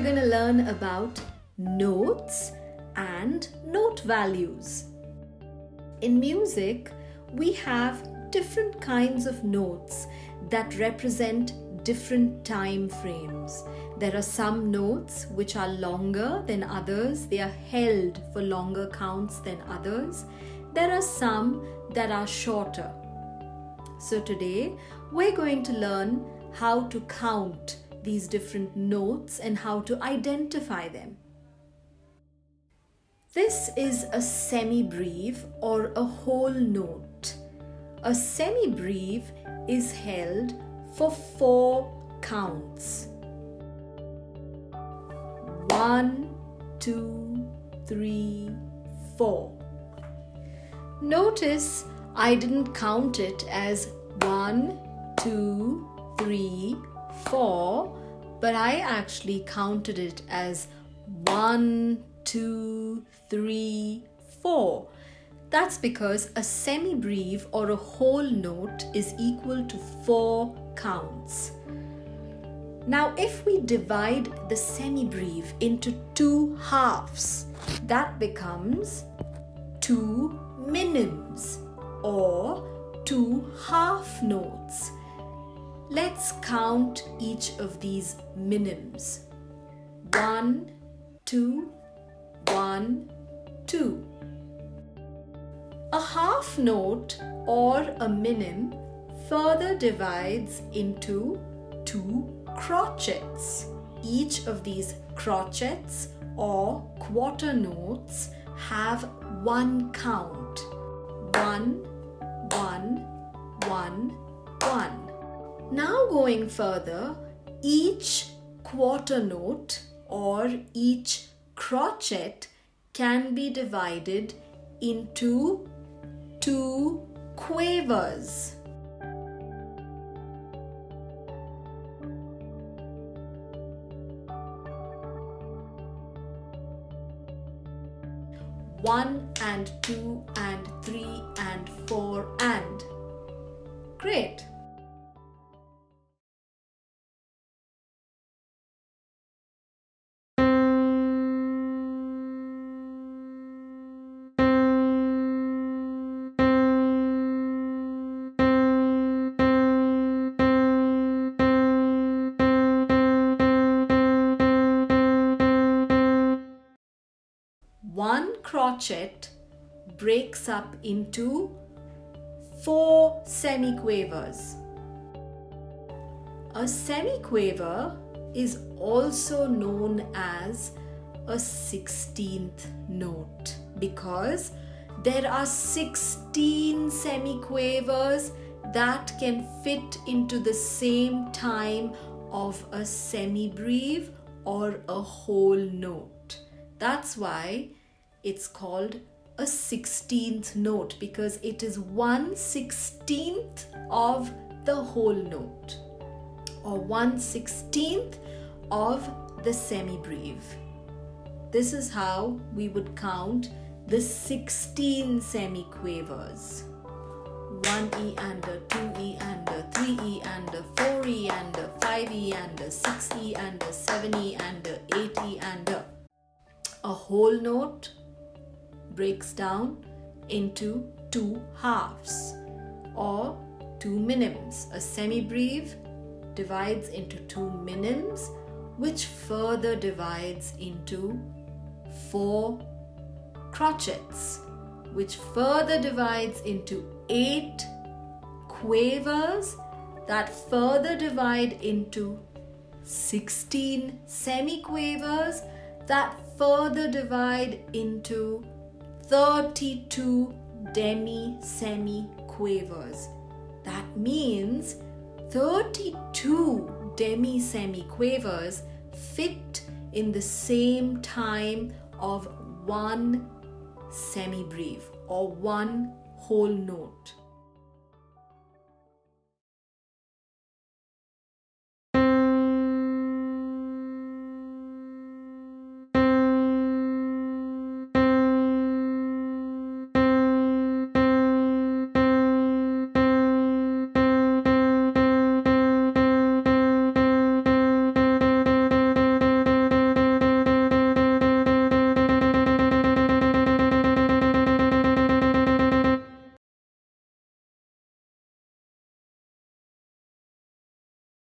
we're going to learn about notes and note values. In music, we have different kinds of notes that represent different time frames. There are some notes which are longer than others. They are held for longer counts than others. There are some that are shorter. So today, we're going to learn how to count these different notes and how to identify them. This is a semibreve or a whole note. A semibreve is held for 4 counts. 1, 2, 3, 4. Notice I didn't count it as 1, 2, 3, 4, but I actually counted it as 1, 2, 3, 4. That's because a semibreve or a whole note is equal to 4 counts. Now, if we divide the semibreve into 2 halves, that becomes 2 minims or 2 half notes. Let's count each of these minims. 1, 2, 1, 2. A half note or a minim further divides into 2 crotchets. Each of these crotchets or quarter notes have 1 count. 1, 1, 1, 1. Now going further, each quarter note or each crotchet can be divided into 2 quavers. One and 2 and 3 and 4 and. Great! One crotchet breaks up into 4 semiquavers. A semiquaver is also known as a 16th note because there are 16 semiquavers that can fit into the same time of a semibreve or a whole note. That's why it's called a 16th note, because it is 1/16th of the whole note or 1/16th of the semibreve. This is how we would count the 16 semiquavers. 1E and a 2E and a 3E and a 4E and a 5E and a 6E and a 7E and a 8E and a whole note breaks down into 2 halves or 2 minims. A semibreve divides into 2 minims, which further divides into 4 crotchets, which further divides into 8 quavers that further divide into 16 semiquavers that further divide into 32 demi-semiquavers. That means 32 demi-semiquavers fit in the same time of 1 semibreve or 1 whole note.